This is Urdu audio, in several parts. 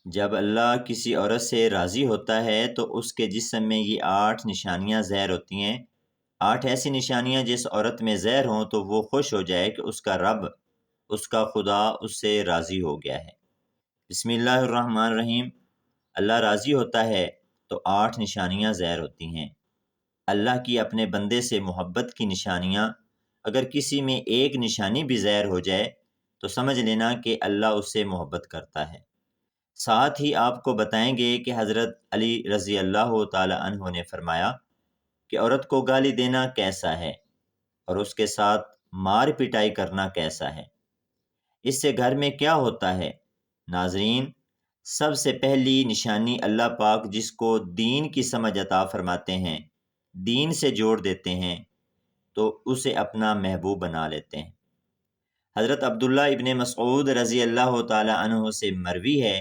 جب اللہ کسی عورت سے راضی ہوتا ہے تو اس کے جسم میں یہ 8 نشانیاں ظاہر ہوتی ہیں۔ 8 ایسی نشانیاں جس عورت میں ظاہر ہوں تو وہ خوش ہو جائے کہ اس کا رب، اس کا خدا اس سے راضی ہو گیا ہے۔ بسم اللہ الرحمن الرحیم۔ اللہ راضی ہوتا ہے تو 8 نشانیاں ظاہر ہوتی ہیں۔ اللہ کی اپنے بندے سے محبت کی نشانیاں، اگر کسی میں ایک نشانی بھی ظاہر ہو جائے تو سمجھ لینا کہ اللہ اس سے محبت کرتا ہے۔ ساتھ ہی آپ کو بتائیں گے کہ حضرت علی رضی اللہ تعالی عنہ نے فرمایا کہ عورت کو گالی دینا کیسا ہے اور اس کے ساتھ مار پٹائی کرنا کیسا ہے، اس سے گھر میں کیا ہوتا ہے۔ ناظرین، سب سے پہلی نشانی اللہ پاک جس کو دین کی سمجھ عطا فرماتے ہیں، دین سے جوڑ دیتے ہیں تو اسے اپنا محبوب بنا لیتے ہیں۔ حضرت عبداللہ ابن مسعود رضی اللہ تعالی عنہ سے مروی ہے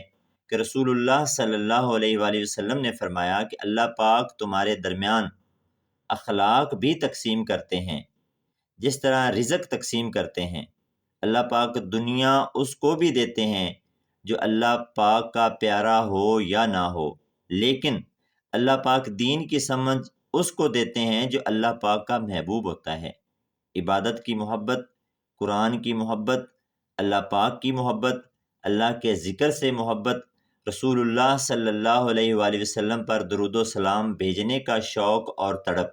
کہ رسول اللہ صلی اللہ علیہ وآلہ وسلم نے فرمایا کہ اللہ پاک تمہارے درمیان اخلاق بھی تقسیم کرتے ہیں جس طرح رزق تقسیم کرتے ہیں۔ اللہ پاک دنیا اس کو بھی دیتے ہیں جو اللہ پاک کا پیارا ہو یا نہ ہو، لیکن اللہ پاک دین کی سمجھ اس کو دیتے ہیں جو اللہ پاک کا محبوب ہوتا ہے۔ عبادت کی محبت، قرآن کی محبت، اللہ پاک کی محبت، اللہ کے ذکر سے محبت، رسول اللہ صلی اللہ علیہ وآلہ وسلم پر درود و سلام بھیجنے کا شوق اور تڑپ،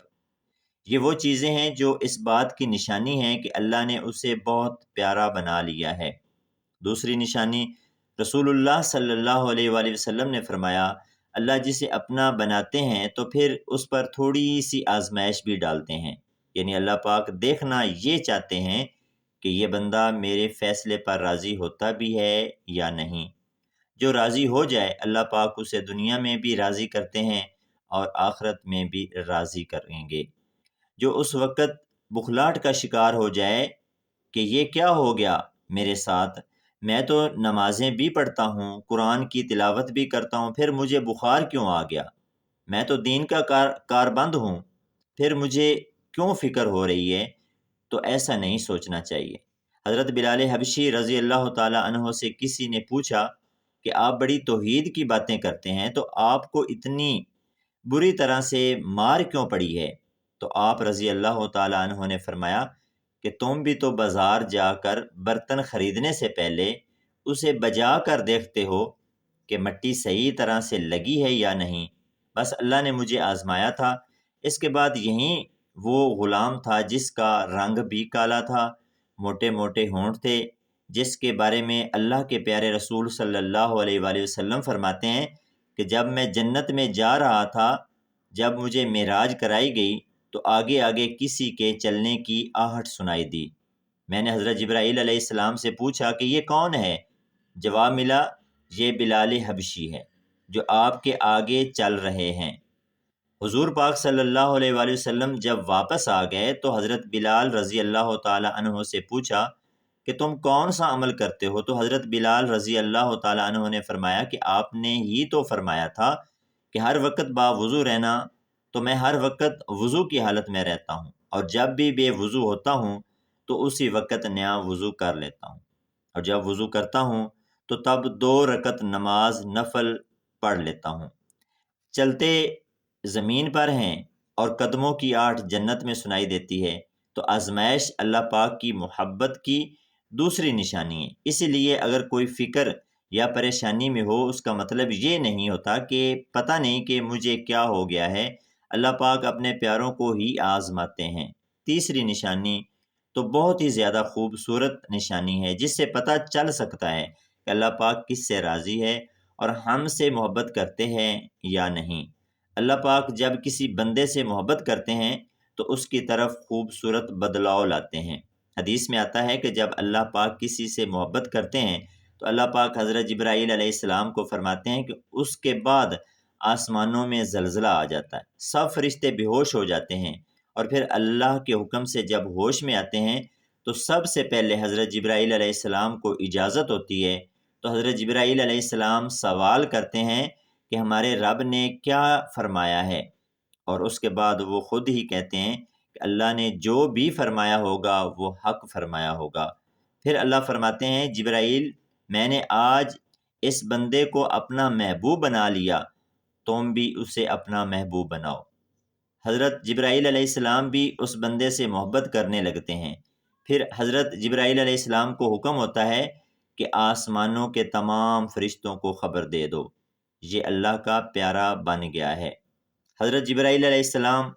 یہ وہ چیزیں ہیں جو اس بات کی نشانی ہیں کہ اللہ نے اسے بہت پیارا بنا لیا ہے۔ دوسری نشانی، رسول اللہ صلی اللہ علیہ وآلہ وسلم نے فرمایا اللہ جسے اپنا بناتے ہیں تو پھر اس پر تھوڑی سی آزمائش بھی ڈالتے ہیں، یعنی اللہ پاک دیکھنا یہ چاہتے ہیں کہ یہ بندہ میرے فیصلے پر راضی ہوتا بھی ہے یا نہیں۔ جو راضی ہو جائے اللہ پاک اسے دنیا میں بھی راضی کرتے ہیں اور آخرت میں بھی راضی کریں گے۔ جو اس وقت بخلاہٹ کا شکار ہو جائے کہ یہ کیا ہو گیا میرے ساتھ، میں تو نمازیں بھی پڑھتا ہوں، قرآن کی تلاوت بھی کرتا ہوں، پھر مجھے بخار کیوں آ گیا، میں تو دین کا کاربند ہوں، پھر مجھے کیوں فکر ہو رہی ہے، تو ایسا نہیں سوچنا چاہیے۔ حضرت بلال حبشی رضی اللہ تعالی عنہ سے کسی نے پوچھا کہ آپ بڑی توحید کی باتیں کرتے ہیں تو آپ کو اتنی بری طرح سے مار کیوں پڑی ہے؟ تو آپ رضی اللہ تعالی عنہ نے فرمایا کہ تم بھی تو بازار جا کر برتن خریدنے سے پہلے اسے بجا کر دیکھتے ہو کہ مٹی صحیح طرح سے لگی ہے یا نہیں، بس اللہ نے مجھے آزمایا تھا۔ اس کے بعد یہیں وہ غلام تھا جس کا رنگ بھی کالا تھا، موٹے موٹے ہونٹ تھے، جس کے بارے میں اللہ کے پیارے رسول صلی اللہ علیہ وآلہ وسلم فرماتے ہیں کہ جب میں جنت میں جا رہا تھا، جب مجھے معراج کرائی گئی تو آگے آگے کسی کے چلنے کی آہٹ سنائی دی۔ میں نے حضرت جبرائیل علیہ السلام سے پوچھا کہ یہ کون ہے؟ جواب ملا یہ بلال حبشی ہے جو آپ کے آگے چل رہے ہیں۔ حضور پاک صلی اللہ علیہ وآلہ وسلم جب واپس آ گئے تو حضرت بلال رضی اللہ تعالی عنہ سے پوچھا کہ تم کون سا عمل کرتے ہو؟ تو حضرت بلال رضی اللہ تعالی عنہ نے فرمایا کہ آپ نے ہی تو فرمایا تھا کہ ہر وقت باوضو رہنا، تو میں ہر وقت وضو کی حالت میں رہتا ہوں، اور جب بھی بے وضو ہوتا ہوں تو اسی وقت نیا وضو کر لیتا ہوں، اور جب وضو کرتا ہوں تو تب 2 رکعت نماز نفل پڑھ لیتا ہوں۔ چلتے زمین پر ہیں اور قدموں کی آہٹ جنت میں سنائی دیتی ہے، تو آزمائش اللہ پاک کی محبت کی دوسری نشانی ہے۔ اسی لیے اگر کوئی فکر یا پریشانی میں ہو اس کا مطلب یہ نہیں ہوتا کہ پتہ نہیں کہ مجھے کیا ہو گیا ہے، اللہ پاک اپنے پیاروں کو ہی آزماتے ہیں۔ تیسری نشانی تو بہت ہی زیادہ خوبصورت نشانی ہے جس سے پتہ چل سکتا ہے کہ اللہ پاک کس سے راضی ہے اور ہم سے محبت کرتے ہیں یا نہیں۔ اللہ پاک جب کسی بندے سے محبت کرتے ہیں تو اس کی طرف خوبصورت بدلاؤ لاتے ہیں۔ حدیث میں آتا ہے کہ جب اللہ پاک کسی سے محبت کرتے ہیں تو اللہ پاک حضرت جبرائیل علیہ السلام کو فرماتے ہیں کہ اس کے بعد آسمانوں میں زلزلہ آ جاتا ہے، سب فرشتے بے ہوش ہو جاتے ہیں، اور پھر اللہ کے حکم سے جب ہوش میں آتے ہیں تو سب سے پہلے حضرت جبرائیل علیہ السلام کو اجازت ہوتی ہے، تو حضرت جبرائیل علیہ السلام سوال کرتے ہیں کہ ہمارے رب نے کیا فرمایا ہے، اور اس کے بعد وہ خود ہی کہتے ہیں کہ اللہ نے جو بھی فرمایا ہوگا وہ حق فرمایا ہوگا۔ پھر اللہ فرماتے ہیں جبرائیل میں نے آج اس بندے کو اپنا محبوب بنا لیا، تم بھی اسے اپنا محبوب بناؤ۔ حضرت جبرائیل علیہ السلام بھی اس بندے سے محبت کرنے لگتے ہیں۔ پھر حضرت جبرائیل علیہ السلام کو حکم ہوتا ہے کہ آسمانوں کے تمام فرشتوں کو خبر دے دو، یہ اللہ کا پیارا بن گیا ہے۔ حضرت جبرائیل علیہ السلام،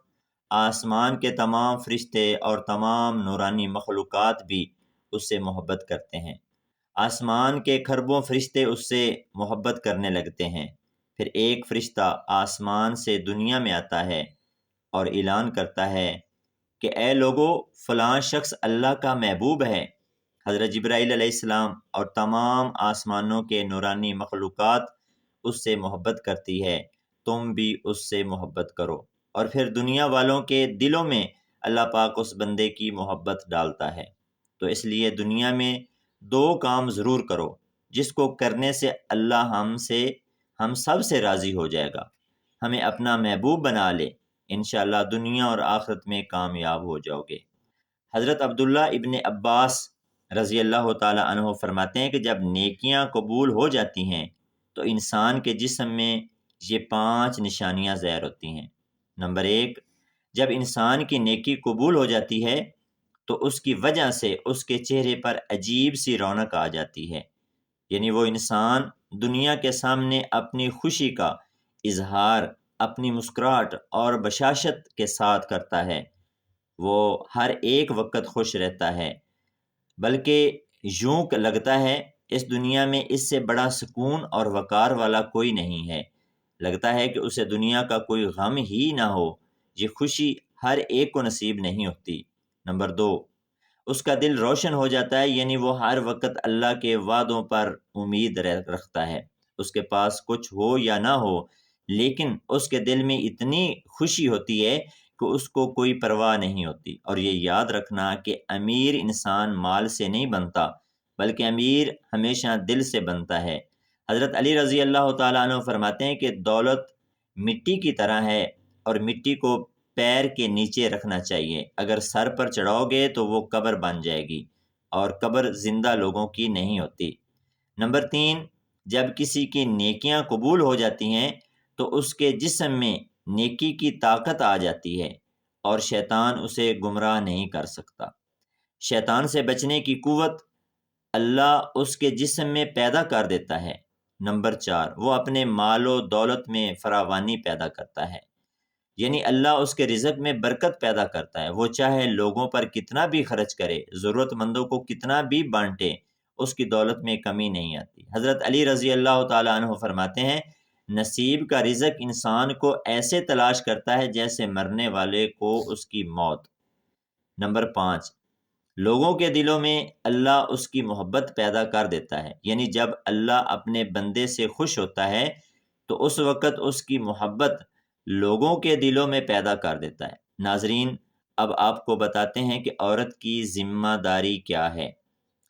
آسمان کے تمام فرشتے اور تمام نورانی مخلوقات بھی اس سے محبت کرتے ہیں۔ آسمان کے کھربوں فرشتے اس سے محبت کرنے لگتے ہیں۔ پھر ایک فرشتہ آسمان سے دنیا میں آتا ہے اور اعلان کرتا ہے کہ اے لوگو، فلاں شخص اللہ کا محبوب ہے۔ حضرت جبرائیل علیہ السلام اور تمام آسمانوں کے نورانی مخلوقات اس سے محبت کرتی ہے، تم بھی اس سے محبت کرو۔ اور پھر دنیا والوں کے دلوں میں اللہ پاک اس بندے کی محبت ڈالتا ہے۔ تو اس لیے دنیا میں 2 کام ضرور کرو جس کو کرنے سے اللہ ہم سب سے راضی ہو جائے گا، ہمیں اپنا محبوب بنا لے، انشاءاللہ دنیا اور آخرت میں کامیاب ہو جاؤ گے۔ حضرت عبداللہ ابن عباس رضی اللہ تعالی عنہ فرماتے ہیں کہ جب نیکیاں قبول ہو جاتی ہیں تو انسان کے جسم میں یہ 5 نشانیاں ظاہر ہوتی ہیں۔ نمبر 1، جب انسان کی نیکی قبول ہو جاتی ہے تو اس کی وجہ سے اس کے چہرے پر عجیب سی رونق آ جاتی ہے، یعنی وہ انسان دنیا کے سامنے اپنی خوشی کا اظہار اپنی مسکراہٹ اور بشاشت کے ساتھ کرتا ہے، وہ ہر ایک وقت خوش رہتا ہے، بلکہ یوں لگتا ہے اس دنیا میں اس سے بڑا سکون اور وقار والا کوئی نہیں ہے، لگتا ہے کہ اسے دنیا کا کوئی غم ہی نہ ہو۔ یہ خوشی ہر ایک کو نصیب نہیں ہوتی۔ نمبر 2، اس کا دل روشن ہو جاتا ہے، یعنی وہ ہر وقت اللہ کے وعدوں پر امید رکھتا ہے، اس کے پاس کچھ ہو یا نہ ہو، لیکن اس کے دل میں اتنی خوشی ہوتی ہے کہ اس کو کوئی پرواہ نہیں ہوتی۔ اور یہ یاد رکھنا کہ امیر انسان مال سے نہیں بنتا، بلکہ امیر ہمیشہ دل سے بنتا ہے۔ حضرت علی رضی اللہ تعالیٰ عنہ فرماتے ہیں کہ دولت مٹی کی طرح ہے اور مٹی کو پیر کے نیچے رکھنا چاہیے، اگر سر پر چڑھاؤ گے تو وہ قبر بن جائے گی، اور قبر زندہ لوگوں کی نہیں ہوتی۔ نمبر 3، جب کسی کی نیکیاں قبول ہو جاتی ہیں تو اس کے جسم میں نیکی کی طاقت آ جاتی ہے اور شیطان اسے گمراہ نہیں کر سکتا۔ شیطان سے بچنے کی قوت اللہ اس کے جسم میں پیدا کر دیتا ہے۔ نمبر 4، وہ اپنے مال و دولت میں فراوانی پیدا کرتا ہے، یعنی اللہ اس کے رزق میں برکت پیدا کرتا ہے، وہ چاہے لوگوں پر کتنا بھی خرچ کرے، ضرورت مندوں کو کتنا بھی بانٹے، اس کی دولت میں کمی نہیں آتی۔ حضرت علی رضی اللہ تعالیٰ عنہ فرماتے ہیں، نصیب کا رزق انسان کو ایسے تلاش کرتا ہے جیسے مرنے والے کو اس کی موت۔ نمبر 5، لوگوں کے دلوں میں اللہ اس کی محبت پیدا کر دیتا ہے، یعنی جب اللہ اپنے بندے سے خوش ہوتا ہے تو اس وقت اس کی محبت لوگوں کے دلوں میں پیدا کر دیتا ہے۔ ناظرین، اب آپ کو بتاتے ہیں کہ عورت کی ذمہ داری کیا ہے۔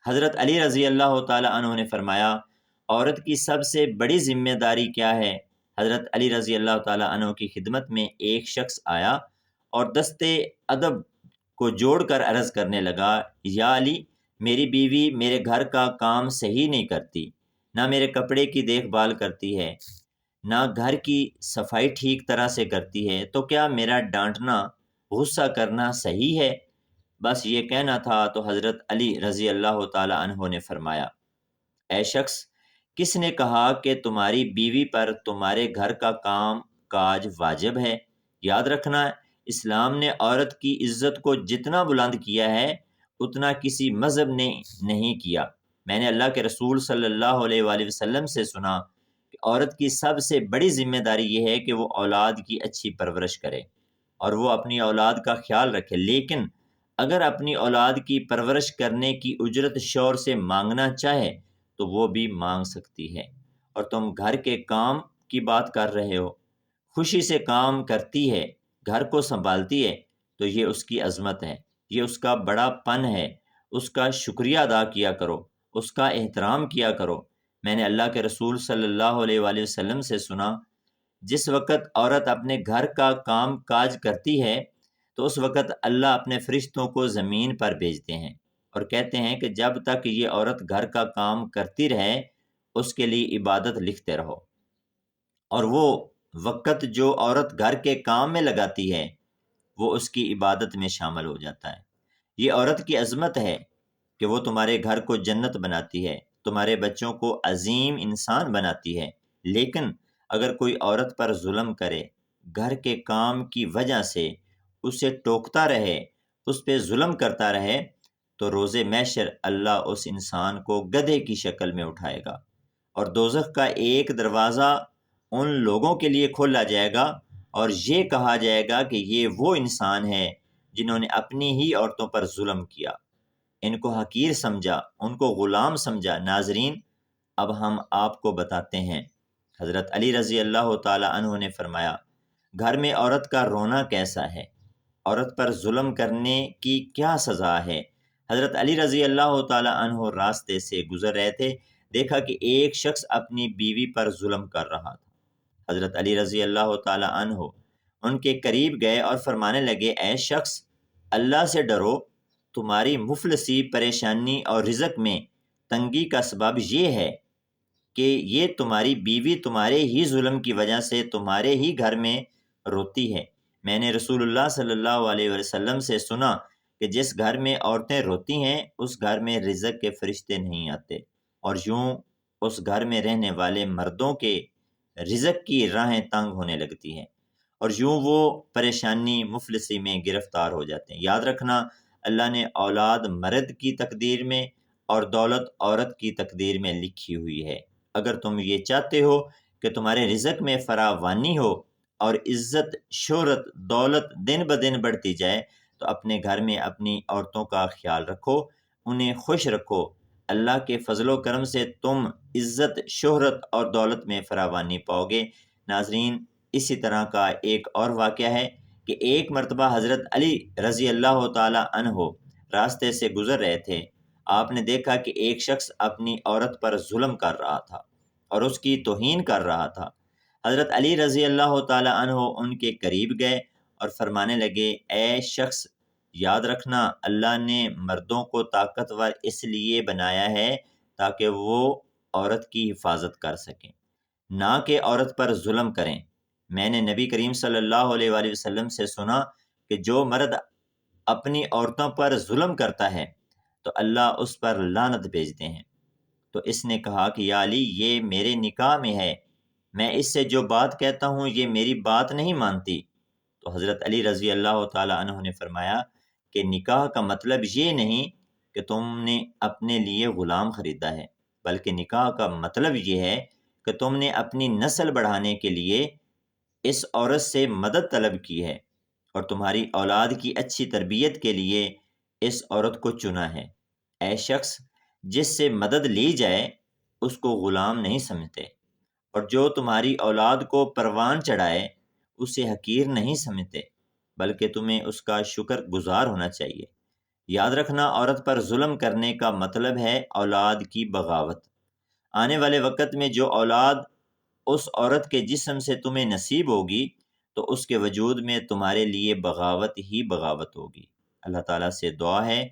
حضرت علی رضی اللہ تعالی عنہ نے فرمایا، عورت کی سب سے بڑی ذمہ داری کیا ہے؟ حضرت علی رضی اللہ تعالی عنہ کی خدمت میں ایک شخص آیا اور دستے ادب کو جوڑ کر عرض کرنے لگا، یا علی، میری بیوی میرے گھر کا کام صحیح نہیں کرتی، نہ میرے کپڑے کی دیکھ بھال کرتی ہے، نہ گھر کی صفائی ٹھیک طرح سے کرتی ہے، تو کیا میرا ڈانٹنا، غصہ کرنا صحیح ہے؟ بس یہ کہنا تھا تو حضرت علی رضی اللہ تعالی عنہ نے فرمایا، اے شخص، کس نے کہا کہ تمہاری بیوی پر تمہارے گھر کا کام کاج واجب ہے؟ یاد رکھنا، اسلام نے عورت کی عزت کو جتنا بلند کیا ہے اتنا کسی مذہب نے نہیں کیا۔ میں نے اللہ کے رسول صلی اللہ علیہ وآلہ وسلم سے سنا کہ عورت کی سب سے بڑی ذمہ داری یہ ہے کہ وہ اولاد کی اچھی پرورش کرے اور وہ اپنی اولاد کا خیال رکھے، لیکن اگر اپنی اولاد کی پرورش کرنے کی اجرت شوہر سے مانگنا چاہے تو وہ بھی مانگ سکتی ہے۔ اور تم گھر کے کام کی بات کر رہے ہو، خوشی سے کام کرتی ہے، گھر کو سنبھالتی ہے، تو یہ اس کی عظمت ہے، یہ اس کا بڑا پن ہے، اس کا شکریہ ادا کیا کرو، اس کا احترام کیا کرو۔ میں نے اللہ کے رسول صلی اللہ علیہ وآلہ وسلم سے سنا، جس وقت عورت اپنے گھر کا کام کاج کرتی ہے تو اس وقت اللہ اپنے فرشتوں کو زمین پر بھیجتے ہیں اور کہتے ہیں کہ جب تک یہ عورت گھر کا کام کرتی رہے اس کے لیے عبادت لکھتے رہو۔ اور وہ وقت جو عورت گھر کے کام میں لگاتی ہے وہ اس کی عبادت میں شامل ہو جاتا ہے۔ یہ عورت کی عظمت ہے کہ وہ تمہارے گھر کو جنت بناتی ہے، تمہارے بچوں کو عظیم انسان بناتی ہے۔ لیکن اگر کوئی عورت پر ظلم کرے، گھر کے کام کی وجہ سے اسے ٹوکتا رہے، اس پہ ظلم کرتا رہے، تو روز محشر اللہ اس انسان کو گدھے کی شکل میں اٹھائے گا، اور دوزخ کا ایک دروازہ ان لوگوں کے لیے کھولا جائے گا، اور یہ کہا جائے گا کہ یہ وہ انسان ہے جنہوں نے اپنی ہی عورتوں پر ظلم کیا، ان کو حقیر سمجھا، ان کو غلام سمجھا۔ ناظرین، اب ہم آپ کو بتاتے ہیں، حضرت علی رضی اللہ تعالی عنہ نے فرمایا، گھر میں عورت کا رونا کیسا ہے، عورت پر ظلم کرنے کی کیا سزا ہے۔ حضرت علی رضی اللہ تعالی عنہ راستے سے گزر رہے تھے، دیکھا کہ ایک شخص اپنی بیوی پر ظلم کر رہا تھا۔ حضرت علی رضی اللہ تعالی عنہ ان کے قریب گئے اور فرمانے لگے، اے شخص، اللہ سے ڈرو، تمہاری مفلسی، پریشانی اور رزق میں تنگی کا سبب یہ ہے کہ یہ تمہاری بیوی تمہارے ہی ظلم کی وجہ سے تمہارے ہی گھر میں روتی ہے۔ میں نے رسول اللہ صلی اللہ علیہ وسلم سے سنا کہ جس گھر میں عورتیں روتی ہیں اس گھر میں رزق کے فرشتے نہیں آتے، اور یوں اس گھر میں رہنے والے مردوں کے رزق کی راہیں تنگ ہونے لگتی ہیں، اور یوں وہ پریشانی، مفلسی میں گرفتار ہو جاتے ہیں۔ یاد رکھنا، اللہ نے اولاد مرد کی تقدیر میں اور دولت عورت کی تقدیر میں لکھی ہوئی ہے۔ اگر تم یہ چاہتے ہو کہ تمہارے رزق میں فراوانی ہو اور عزت، شہرت، دولت دن بدن بڑھتی جائے، تو اپنے گھر میں اپنی عورتوں کا خیال رکھو، انہیں خوش رکھو۔ اللہ کے فضل و کرم سے تم عزت، شہرت اور دولت میں فراوانی پاؤ گے۔ ناظرین، اسی طرح کا ایک اور واقعہ ہے کہ ایک مرتبہ حضرت علی رضی اللہ تعالی عنہ راستے سے گزر رہے تھے۔ آپ نے دیکھا کہ ایک شخص اپنی عورت پر ظلم کر رہا تھا اور اس کی توہین کر رہا تھا۔ حضرت علی رضی اللہ تعالی عنہ ان کے قریب گئے اور فرمانے لگے، اے شخص، یاد رکھنا، اللہ نے مردوں کو طاقتور اس لیے بنایا ہے تاکہ وہ عورت کی حفاظت کر سکیں، نہ کہ عورت پر ظلم کریں۔ میں نے نبی کریم صلی اللہ علیہ وآلہ وسلم سے سنا کہ جو مرد اپنی عورتوں پر ظلم کرتا ہے تو اللہ اس پر لعنت بھیجتے ہیں۔ تو اس نے کہا کہ یا علی، یہ میرے نکاح میں ہے، میں اس سے جو بات کہتا ہوں یہ میری بات نہیں مانتی۔ تو حضرت علی رضی اللہ تعالی عنہ نے فرمایا کہ نکاح کا مطلب یہ نہیں کہ تم نے اپنے لیے غلام خریدا ہے، بلکہ نکاح کا مطلب یہ ہے کہ تم نے اپنی نسل بڑھانے کے لیے اس عورت سے مدد طلب کی ہے، اور تمہاری اولاد کی اچھی تربیت کے لیے اس عورت کو چنا ہے۔ اے شخص، جس سے مدد لی جائے اس کو غلام نہیں سمجھتے، اور جو تمہاری اولاد کو پروان چڑھائے اسے حقیر نہیں سمجھتے، بلکہ تمہیں اس کا شکر گزار ہونا چاہیے۔ یاد رکھنا، عورت پر ظلم کرنے کا مطلب ہے اولاد کی بغاوت۔ آنے والے وقت میں جو اولاد اس عورت کے جسم سے تمہیں نصیب ہوگی تو اس کے وجود میں تمہارے لیے بغاوت ہی بغاوت ہوگی۔ اللہ تعالیٰ سے دعا ہے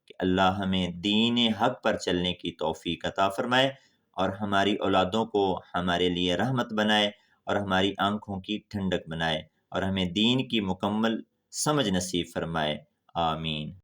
کہ اللہ ہمیں دین حق پر چلنے کی توفیق عطا فرمائے، اور ہماری اولادوں کو ہمارے لیے رحمت بنائے، اور ہماری آنکھوں کی ٹھنڈک بنائے، اور ہمیں دین کی مکمل سمجھ نصیب فرمائے۔ آمین۔